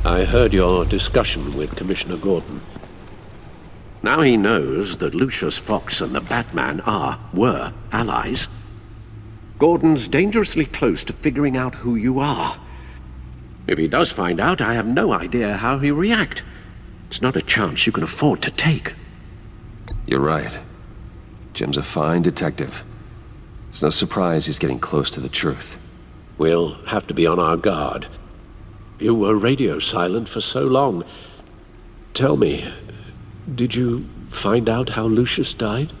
I heard your discussion with Commissioner Gordon. Now he knows that Lucius Fox and the Batman were allies. Gordon's dangerously close to figuring out who you are. If he does find out, I have no idea how he'll react. It's not a chance you can afford to take. You're right. Jim's a fine detective. It's no surprise he's getting close to the truth. We'll have to be on our guard. You were radio silent for so long. Tell me, did you find out how Lucius died?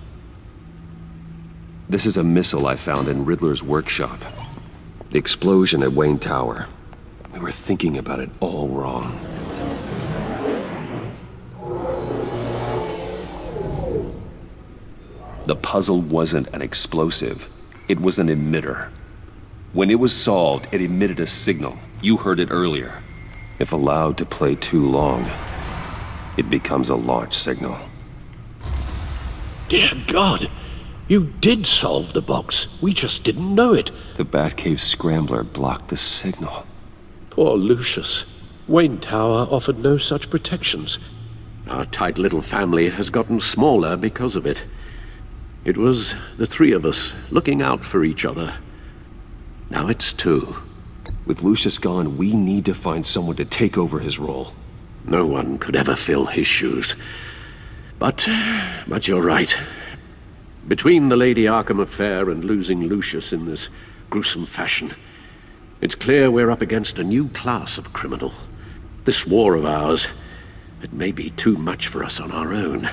This is a missile I found in Riddler's workshop. The explosion at Wayne Tower. We were thinking about it all wrong. The puzzle wasn't an explosive. It was an emitter. When it was solved, it emitted a signal. You heard it earlier. If allowed to play too long, it becomes a launch signal. Dear God! You did solve the box. We just didn't know it. The Batcave scrambler blocked the signal. Poor Lucius. Wayne Tower offered no such protections. Our tight little family has gotten smaller because of it. It was the three of us looking out for each other. Now it's two. With Lucius gone, we need to find someone to take over his role. No one could ever fill his shoes. But you're right. Between the Lady Arkham affair and losing Lucius in this gruesome fashion, it's clear we're up against a new class of criminal. This war of ours, it may be too much for us on our own.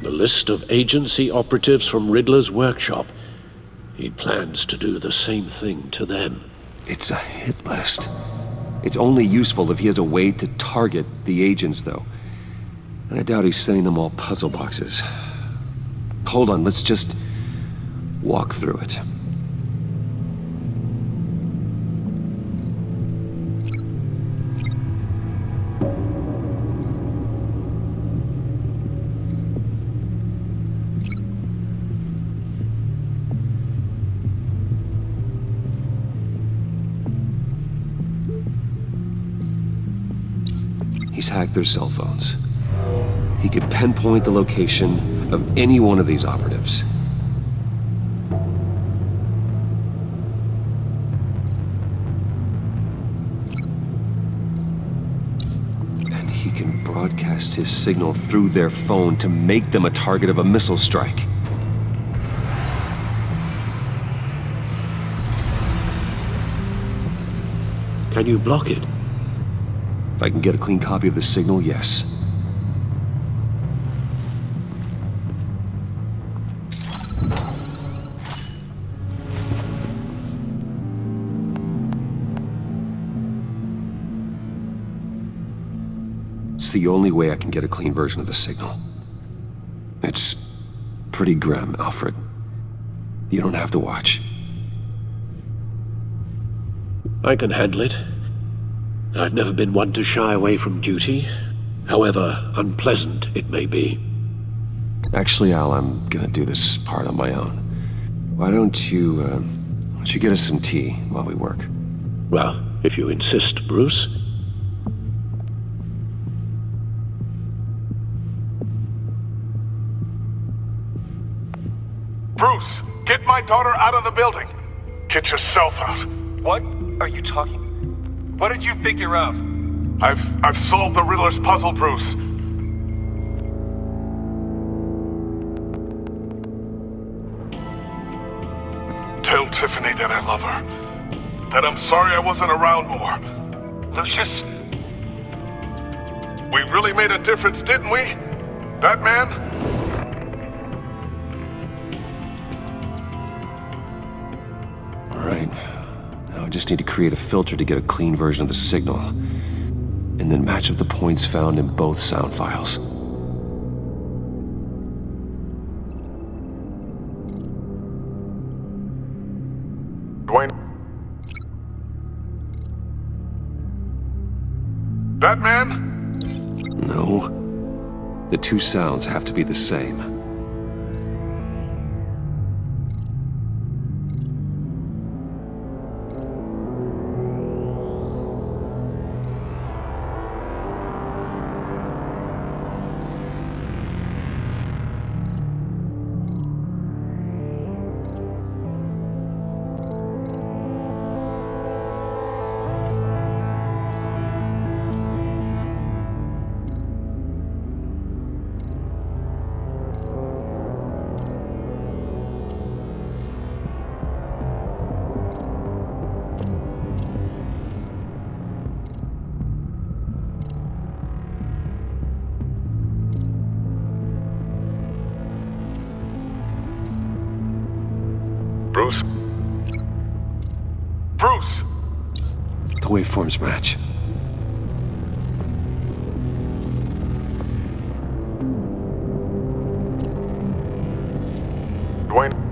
The list of agency operatives from Riddler's workshop. He plans to do the same thing to them. It's a hit list. It's only useful if he has a way to target the agents, though. And I doubt he's sending them all puzzle boxes. Hold on, let's just walk through it. He's hacked their cell phones. He could pinpoint the location of any one of these operatives. And he can broadcast his signal through their phone to make them a target of a missile strike. Can you block it? If I can get a clean copy of the signal, yes. It's the only way I can get a clean version of the signal. It's pretty grim, Alfred. You don't have to watch. I can handle it. I've never been one to shy away from duty, however unpleasant it may be. Actually, Al, I'm gonna do this part on my own. Why don't you get us some tea while we work? Well, if you insist, Bruce. Bruce, get my daughter out of the building. Get yourself out. What are you talking? What did you figure out? I've solved the Riddler's puzzle, Bruce. Tell Tiffany that I love her. That I'm sorry I wasn't around more. Lucius? We really made a difference, didn't we? Batman? All right. Now I just need to create a filter to get a clean version of the signal, and then match up the points found in both sound files. Dwayne? Batman? No. The two sounds have to be the same. Bruce! The waveforms match. Dwayne.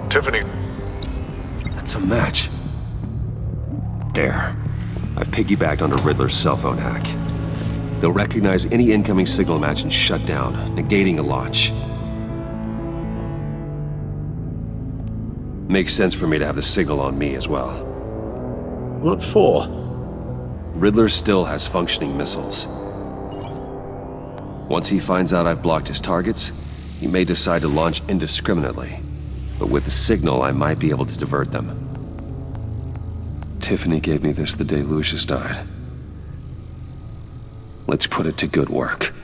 Tiffany. That's a match. There. I've piggybacked onto Riddler's cell phone hack. They'll recognize any incoming signal match and shut down, negating a launch. Makes sense for me to have the signal on me as well. What for? Riddler still has functioning missiles. Once he finds out I've blocked his targets, he may decide to launch indiscriminately. But with the signal, I might be able to divert them. Tiffany gave me this the day Lucius died. Let's put it to good work.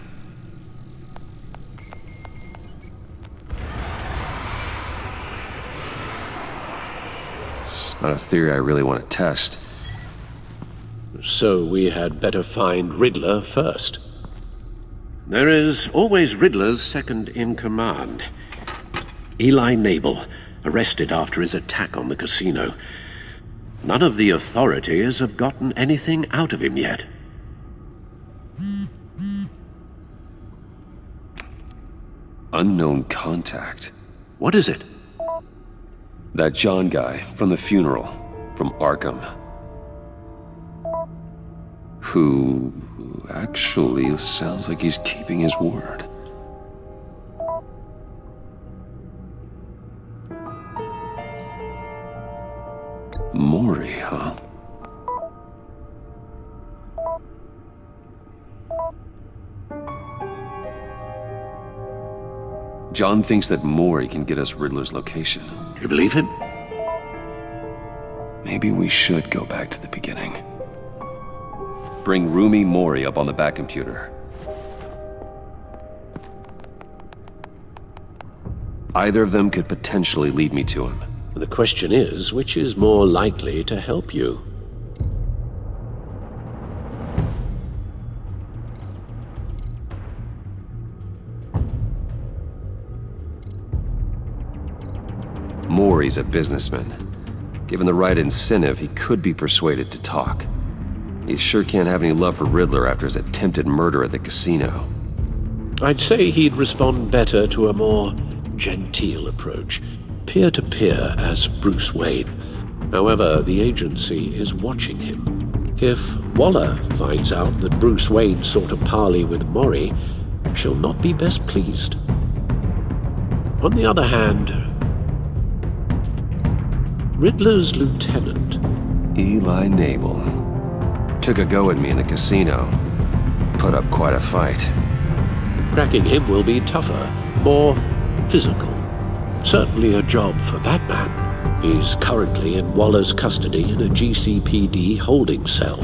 It's not a theory I really want to test. So we had better find Riddler first. There is always Riddler's second in command. Eli Nabel, arrested after his attack on the casino. None of the authorities have gotten anything out of him yet. Unknown contact. What is it? That John guy from the funeral, from Arkham. Who actually sounds like he's keeping his word. Maury, huh? John thinks that Maury can get us Riddler's location. You believe him? Maybe we should go back to the beginning. Bring Rumi Maury up on the back computer. Either of them could potentially lead me to him. The question is, which is more likely to help you? Maury's a businessman. Given the right incentive, he could be persuaded to talk. He sure can't have any love for Riddler after his attempted murder at the casino. I'd say he'd respond better to a more genteel approach. Peer-to-peer as Bruce Wayne. However, the agency is watching him. If Waller finds out that Bruce Wayne sought a parley with Maury, she'll not be best pleased. On the other hand, Riddler's lieutenant, Eli Nabel, took a go at me in the casino. Put up quite a fight. cracking him will be tougher, more physical. Certainly a job for Batman. He's currently in Waller's custody in a GCPD holding cell.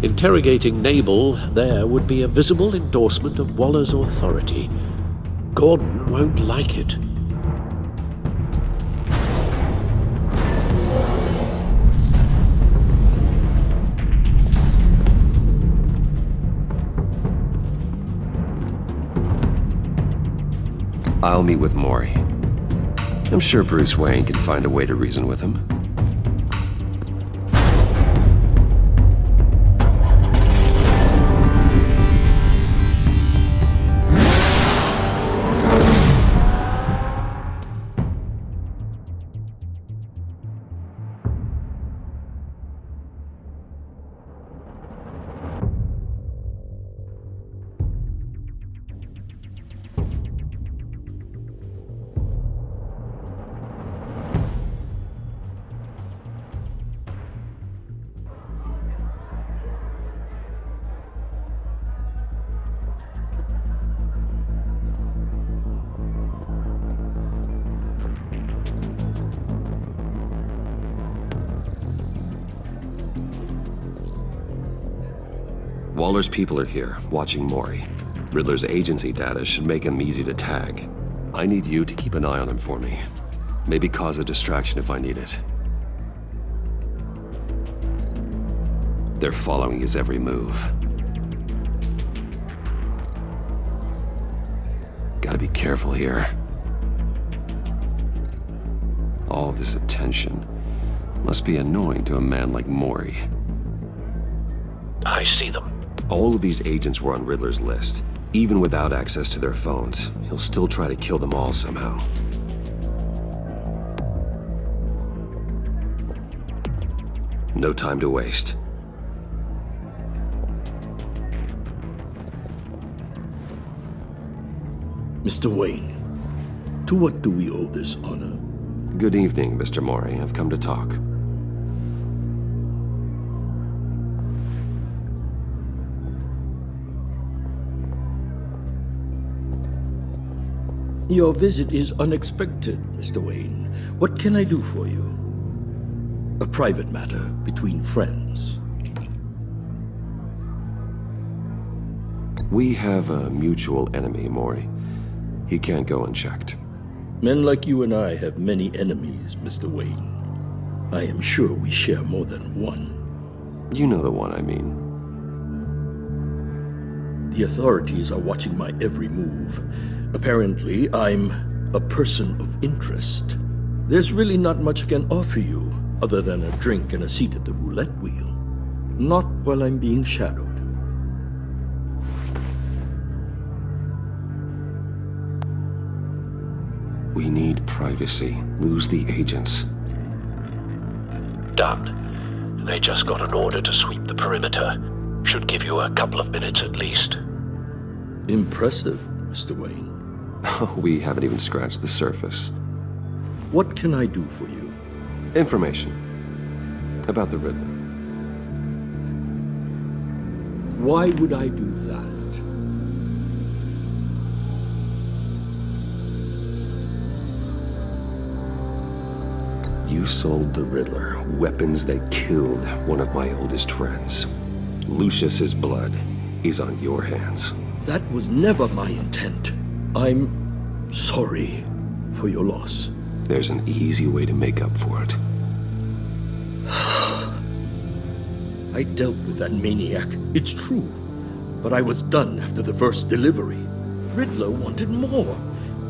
Interrogating Nabel there would be a visible endorsement of Waller's authority. Gordon won't like it. I'll meet with Maury. I'm sure Bruce Wayne can find a way to reason with him. Waller's people are here, watching Maury. Riddler's agency data should make him easy to tag. I need you to keep an eye on him for me. Maybe cause a distraction if I need it. They're following his every move. Gotta be careful here. All this attention must be annoying to a man like Mori. I see them. All of these agents were on Riddler's list. Even without access to their phones, he'll still try to kill them all somehow. No time to waste. Mr. Wayne, to what do we owe this honor? Good evening, Mr. Mori. I've come to talk. Your visit is unexpected, Mr. Wayne. What can I do for you? A private matter between friends. We have a mutual enemy, Mori. He can't go unchecked. Men like you and I have many enemies, Mr. Wayne. I am sure we share more than one. You know the one I mean. The authorities are watching my every move. Apparently, I'm a person of interest. There's really not much I can offer you, other than a drink and a seat at the roulette wheel. Not while I'm being shadowed. We need privacy. Lose the agents. Done. They just got an order to sweep the perimeter. Should give you a couple of minutes at least. Impressive, Mr. Wayne. We haven't even scratched the surface. What can I do for you? Information. About the Riddler. Why would I do that? You sold the Riddler weapons that killed one of my oldest friends. Lucius's blood is on your hands. That was never my intent. I'm sorry for your loss. There's an easy way to make up for it. I dealt with that maniac, it's true. But I was done after the first delivery. Riddler wanted more.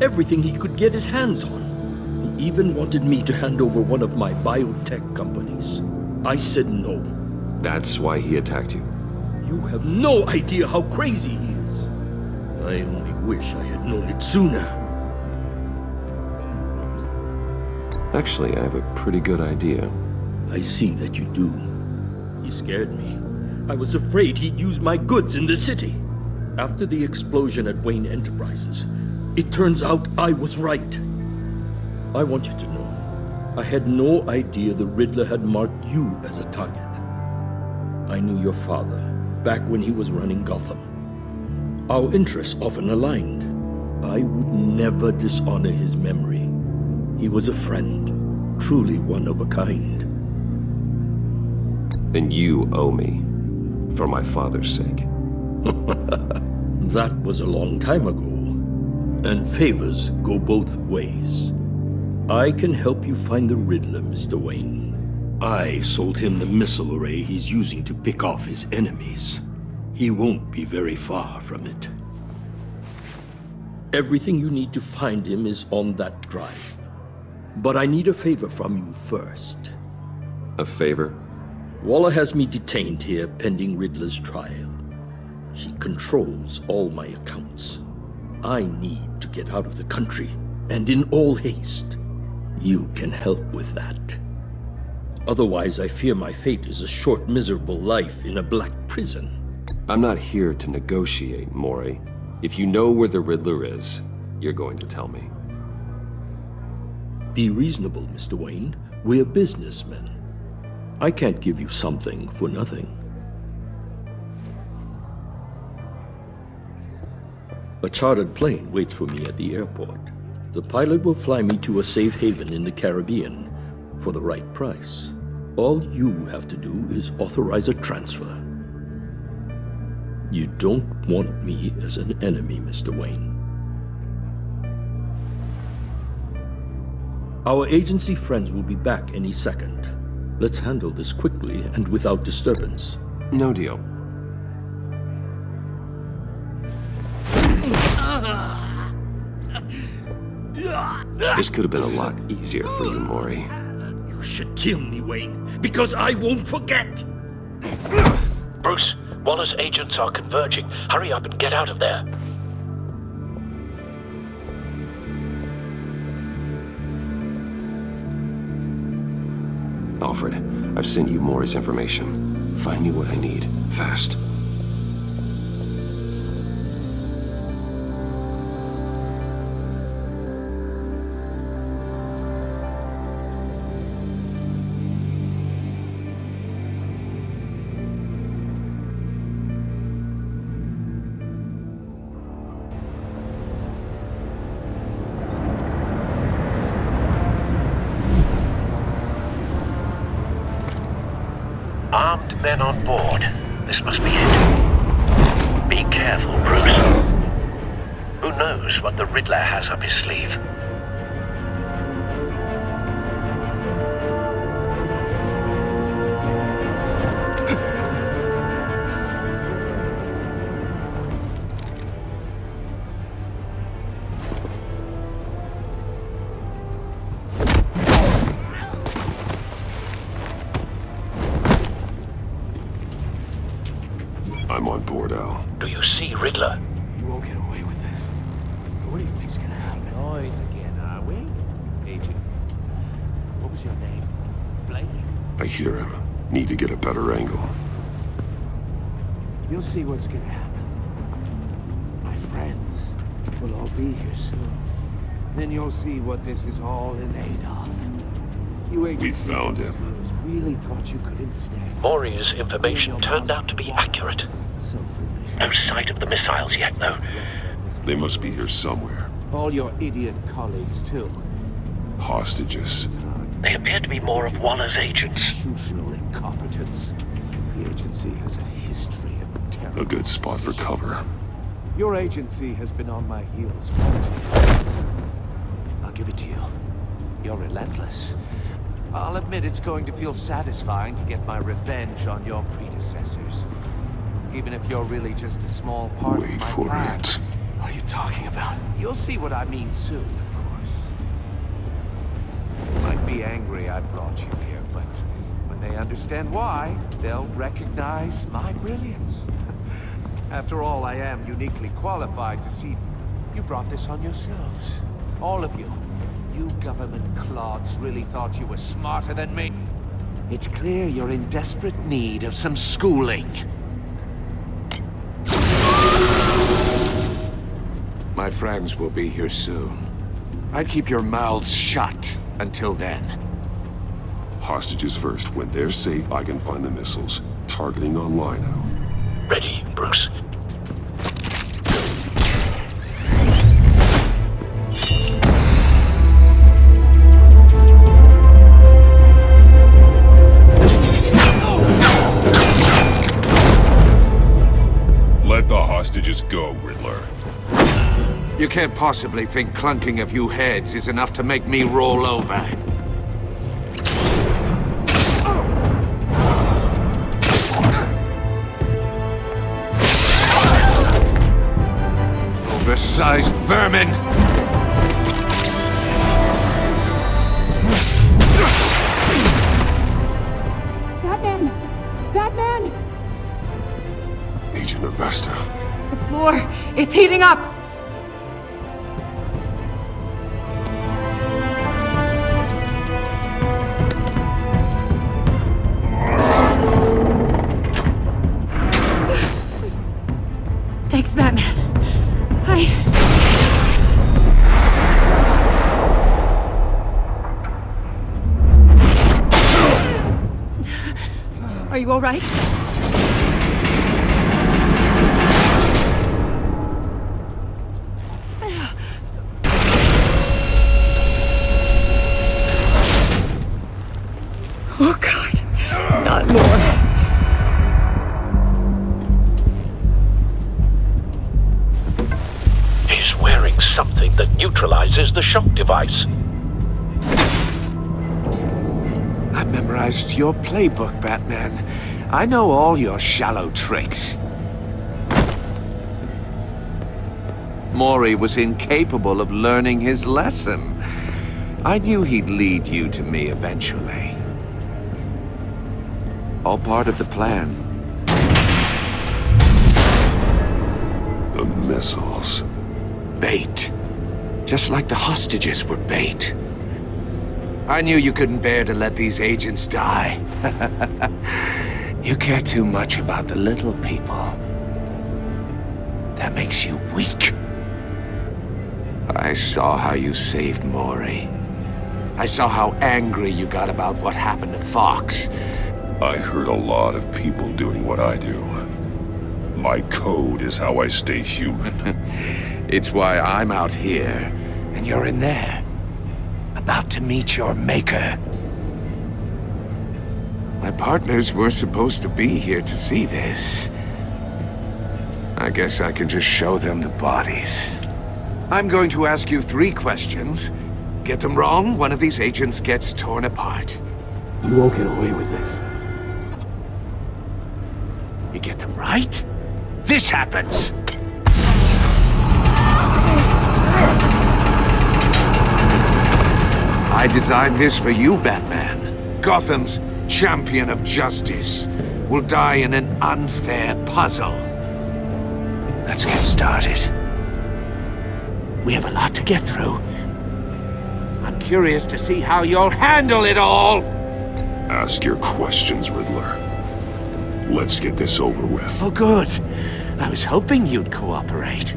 Everything he could get his hands on. He even wanted me to hand over one of my biotech companies. I said no. That's why he attacked you. You have no idea how crazy he is. I only wish I had known it sooner. Actually, I have a pretty good idea. I see that you do. He scared me. I was afraid he'd use my goods in the city. After the explosion at Wayne Enterprises, it turns out I was right. I want you to know, I had no idea the Riddler had marked you as a target. I knew your father back when he was running Gotham. Our interests often aligned. I would never dishonor his memory. He was a friend, truly one of a kind. Then you owe me, for my father's sake. That was a long time ago, and favors go both ways. I can help you find the Riddler, Mr. Wayne. I sold him the missile array he's using to pick off his enemies. He won't be very far from it. Everything you need to find him is on that drive. But I need a favor from you first. A favor? Waller has me detained here pending Riddler's trial. She controls all my accounts. I need to get out of the country, and in all haste. You can help with that. Otherwise, I fear my fate is a short, miserable life in a black prison. I'm not here to negotiate, Mori. If you know where the Riddler is, you're going to tell me. Be reasonable, Mr. Wayne. We're businessmen. I can't give you something for nothing. A chartered plane waits for me at the airport. The pilot will fly me to a safe haven in the Caribbean for the right price. All you have to do is authorize a transfer. You don't want me as an enemy, Mr. Wayne. Our agency friends will be back any second. Let's handle this quickly and without disturbance. No deal. This could have been a lot easier for you, Maury. You should kill me, Wayne, because I won't forget! Bruce, Waller's agents are converging. Hurry up and get out of there. Alfred, I've sent you Maury's information. Find me what I need, fast. Armed men on board. This must be it. Be careful, Bruce. Who knows what the Riddler has up his sleeve? I'm on board, Al. Do you see Riddler? You won't get away with this. What do you think's gonna happen? Noise again, are we? Agent. What was your name? Blake? I hear him. Need to get a better angle. You'll see what's gonna happen. My friends will all be here soon. Then you'll see what this is all in aid of. You We found him. Really thought you could instead. Maury's information turned out to be accurate. So foolish. No sight of the missiles yet, though. They must be here somewhere. All your idiot colleagues, too. Hostages. They appear to be more of Waller's agents. Institutional incompetence. The agency has a history of terror. A good spot for cover. Your agency has been on my heels. I'll give it to you. You're relentless. I'll admit it's going to feel satisfying to get my revenge on your predecessors. Even if you're really just a small part of Wait my for plan. it. What are you talking about? You'll see what I mean soon, of course. You might be angry I brought you here, but when they understand why, they'll recognize my brilliance. After all, I am uniquely qualified to see you brought this on yourselves. All of you. You government clods really thought you were smarter than me. It's clear you're in desperate need of some schooling. My friends will be here soon. I'd keep your mouths shut until then. Hostages first. When they're safe, I can find the missiles. Targeting online now. Ready, Bruce. Let the hostages go, Riddler. You can't possibly think clunking a few heads is enough to make me roll over. Oversized vermin! Batman! Batman! Agent Avesta. The floor, it's heating up! Thanks, Batman. Are you all right? Oh, God. Not more. He's wearing something that neutralizes the shock device. memorized your playbook, Batman. I know all your shallow tricks. Mori was incapable of learning his lesson. I knew he'd lead you to me eventually. All part of the plan. The missiles. Bait. Just like the hostages were bait. I knew you couldn't bear to let these agents die. You care too much about the little people. That makes you weak. I saw how you saved Mori. I saw how angry you got about what happened to Fox. I heard a lot of people doing what I do. My code is how I stay human. It's why I'm out here, and you're in there. About to meet your maker. My partners were supposed to be here to see this. I guess I can just show them the bodies. I'm going to ask you 3 questions. Get them wrong, one of these agents gets torn apart. You won't get away with this. You get them right, this happens! I designed this for you, Batman. Gotham's champion of justice will die in an unfair puzzle. Let's get started. We have a lot to get through. I'm curious to see how you'll handle it all! Ask your questions, Riddler. Let's get this over with. Oh, good. I was hoping you'd cooperate.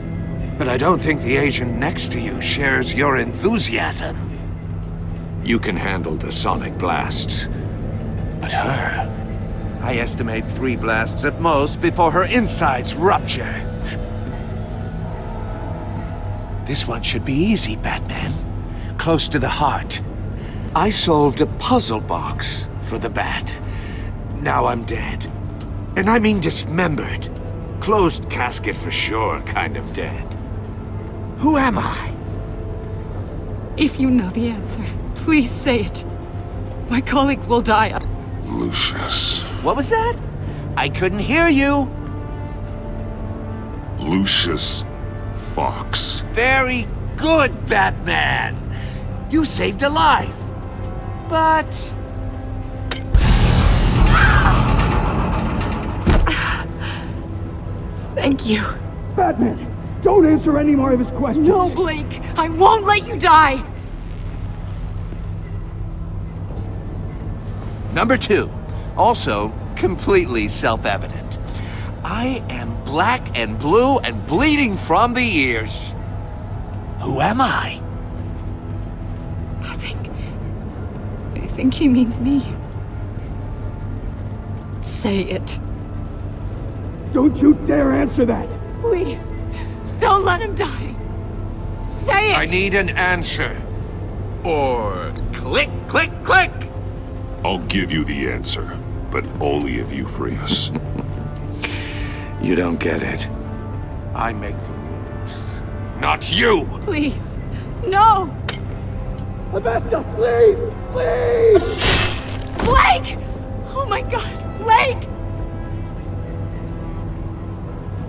But I don't think the agent next to you shares your enthusiasm. You can handle the sonic blasts. But her... I estimate 3 blasts at most before her insides rupture. This one should be easy, Batman. Close to the heart. I solved a puzzle box for the Bat. Now I'm dead. And I mean dismembered. Closed casket for sure, kind of dead. Who am I? If you know the answer, please say it. My colleagues will die. Lucius. What was that? I couldn't hear you. Lucius Fox. Very good, Batman. You saved a life. But... Thank you. Batman, don't answer any more of his questions. No, Blake. I won't let you die. Number 2. Also, completely self-evident. I am black and blue and bleeding from the ears. Who am I? I think he means me. Say it. Don't you dare answer that! Please. Don't let him die. Say it! I need an answer. Or click, click, click! I'll give you the answer, but only if you free us. You don't get it. I make the rules. Not you! Please. No! Avesta, please! Please! Blake! Oh my god, Blake!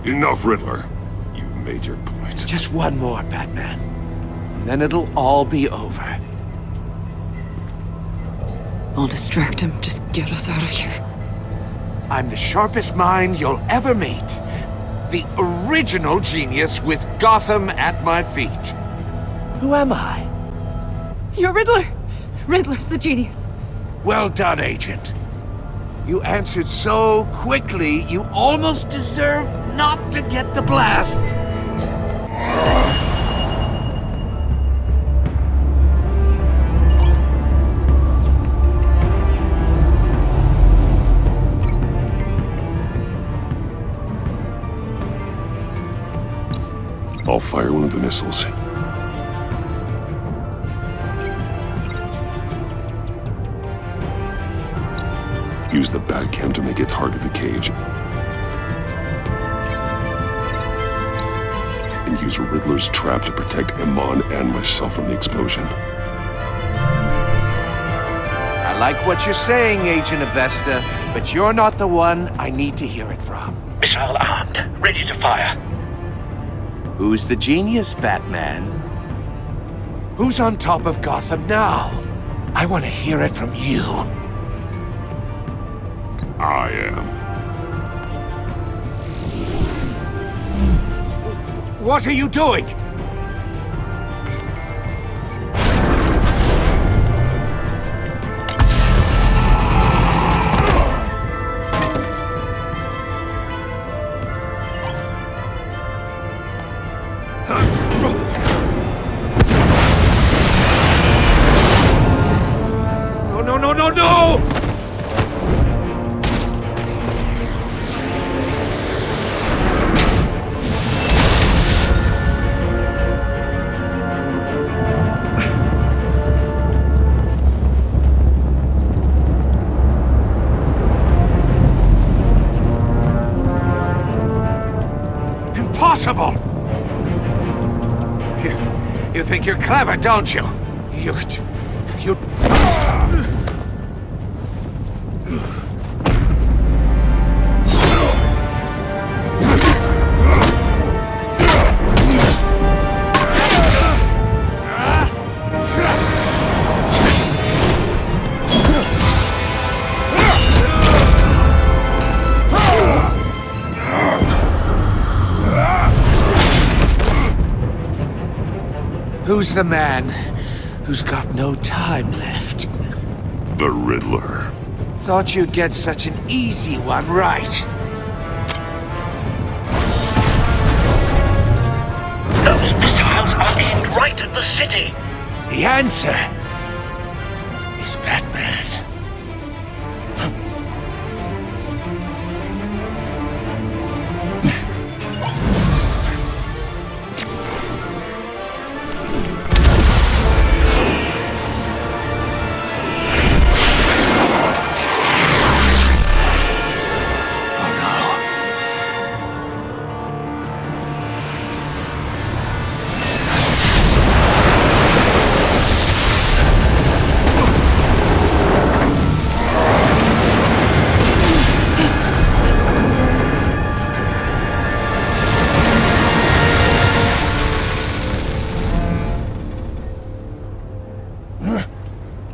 Enough, Riddler. You've made your point. Just one more, Batman. And then it'll all be over. I'll distract him. Just get us out of here. I'm the sharpest mind you'll ever meet. The original genius with Gotham at my feet. Who am I? You're Riddler. Riddler's the genius. Well done, Agent. You answered so quickly, you almost deserve not to get the blast. I'll fire one of the missiles. Use the Batcam to make it target the cage. And use Riddler's trap to protect Iman and myself from the explosion. I like what you're saying, Agent Avesta, but you're not the one I need to hear it from. Missile armed, ready to fire. Who's the genius, Batman? Who's on top of Gotham now? I want to hear it from you. I am. What are you doing? No! Impossible! You think you're clever, don't you? You... Who's the man who's got no time left? The Riddler. Thought you'd get such an easy one right. Those missiles are aimed right at the city. The answer is Batman.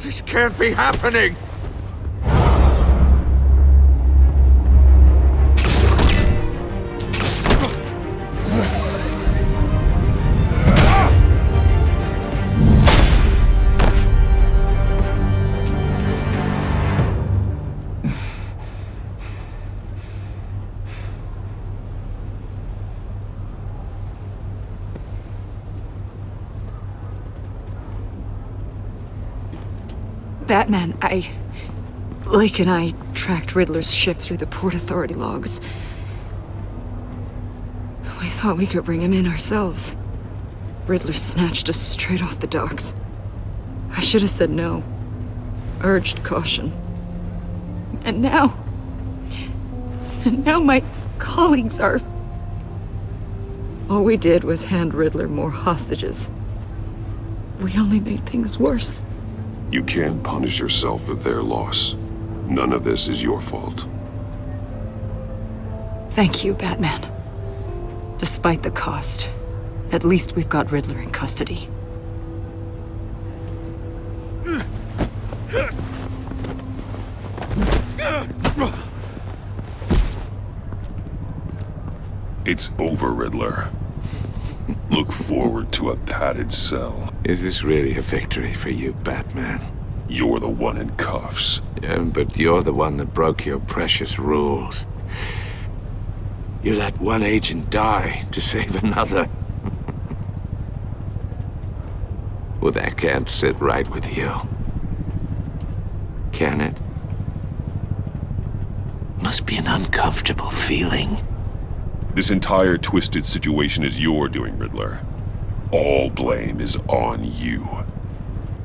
This can't be happening! Batman, Lake and I tracked Riddler's ship through the Port Authority logs. We thought we could bring him in ourselves. Riddler snatched us straight off the docks. I should have said no. Urged caution. And now my colleagues are... All we did was hand Riddler more hostages. We only made things worse. You can't punish yourself for their loss. None of this is your fault. Thank you, Batman. Despite the cost, at least we've got Riddler in custody. It's over, Riddler. Look forward to a padded cell. Is this really a victory for you, Batman? You're the one in cuffs. Yeah, but you're the one that broke your precious rules. You let one agent die to save another. Well, that can't sit right with you. Can it? Must be an uncomfortable feeling. This entire twisted situation is your doing, Riddler. All blame is on you.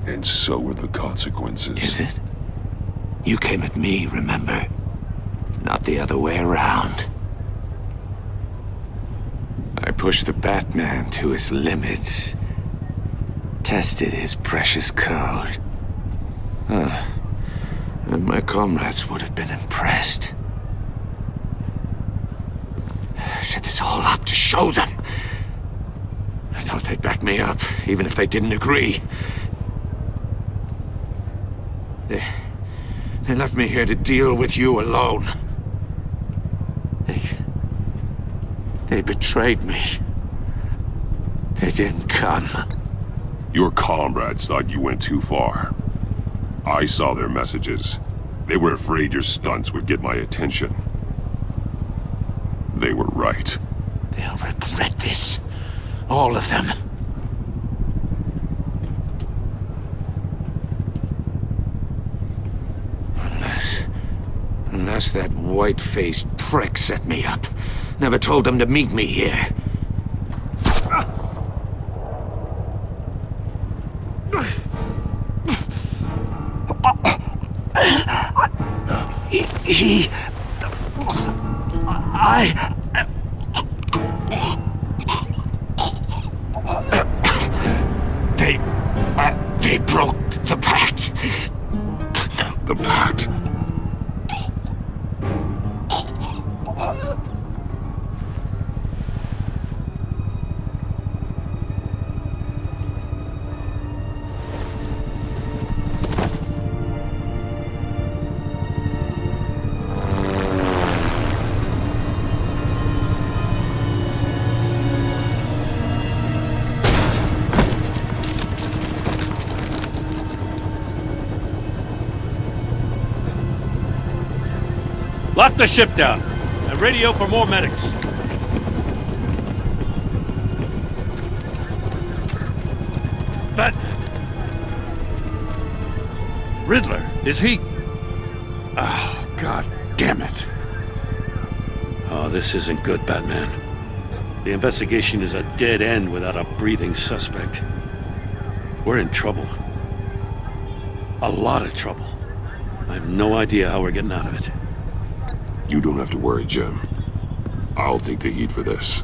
And so are the consequences. Is it? You came at me, remember? Not the other way around. I pushed the Batman to his limits. Tested his precious code. And my comrades would have been impressed. I set this all up to show them. I thought they'd back me up, even if they didn't agree. They left me here to deal with you alone. They betrayed me. They didn't come. Your comrades thought you went too far. I saw their messages. They were afraid your stunts would get my attention. They were right. They'll regret this. All of them. Unless that white-faced prick set me up. Never told them to meet me here. They broke the pact. The pact? Lock the ship down and radio for more medics. Batman. Riddler, is he? Oh, God damn it. Oh, this isn't good, Batman. The investigation is a dead end without a breathing suspect. We're in trouble. A lot of trouble. I have no idea how we're getting out of it. You don't have to worry, Jim. I'll take the heat for this.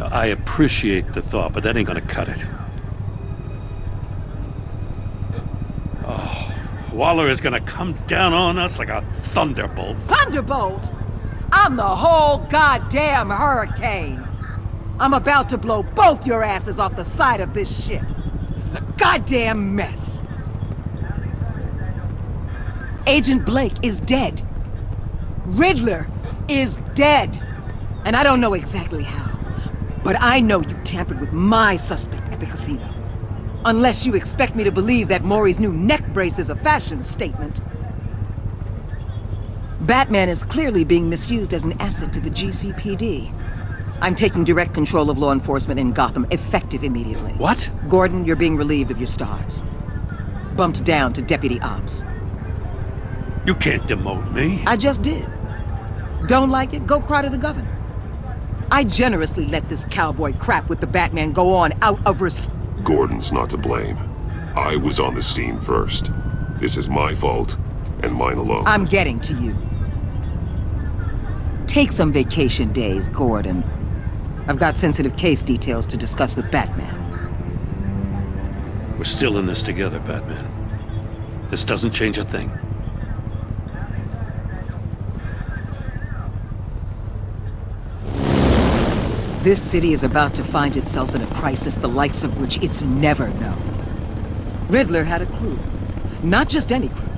I appreciate the thought, but that ain't gonna cut it. Oh, Waller is gonna come down on us like a thunderbolt. Thunderbolt? I'm the whole goddamn hurricane. I'm about to blow both your asses off the side of this ship. This is a goddamn mess. Agent Blake is dead. Riddler is dead. And I don't know exactly how, but I know you tampered with my suspect at the casino. Unless you expect me to believe that Maury's new neck brace is a fashion statement. Batman is clearly being misused as an asset to the GCPD. I'm taking direct control of law enforcement in Gotham, effective immediately. What? Gordon, you're being relieved of your stars. Bumped down to Deputy Ops. You can't demote me. I just did. Don't like it? Go cry to the governor. I generously let this cowboy crap with the Batman go on out of respect. Gordon's not to blame. I was on the scene first. This is my fault, and mine alone. I'm getting to you. Take some vacation days, Gordon. I've got sensitive case details to discuss with Batman. We're still in this together, Batman. This doesn't change a thing. This city is about to find itself in a crisis the likes of which it's never known. Riddler had a crew. Not just any crew.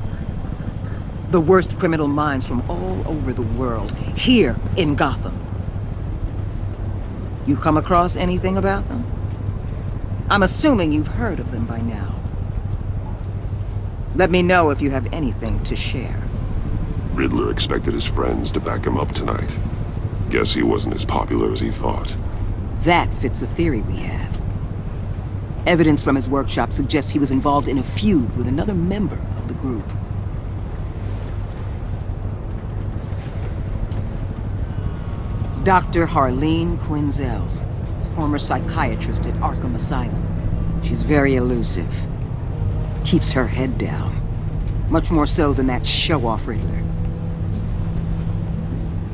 The worst criminal minds from all over the world, here in Gotham. You come across anything about them? I'm assuming you've heard of them by now. Let me know if you have anything to share. Riddler expected his friends to back him up tonight. Guess he wasn't as popular as he thought. That fits a theory we have. Evidence from his workshop suggests he was involved in a feud with another member of the group. Dr. Harleen Quinzel, former psychiatrist at Arkham Asylum. She's very elusive. Keeps her head down. Much more so than that show-off Riddler.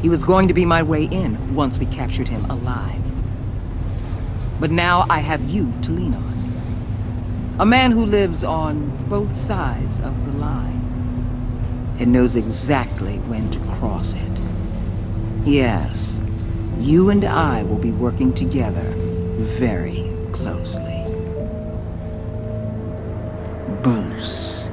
He was going to be my way in once we captured him alive. But now I have you to lean on. A man who lives on both sides of the line. It knows exactly when to cross it. Yes, you and I will be working together very closely. Bruce.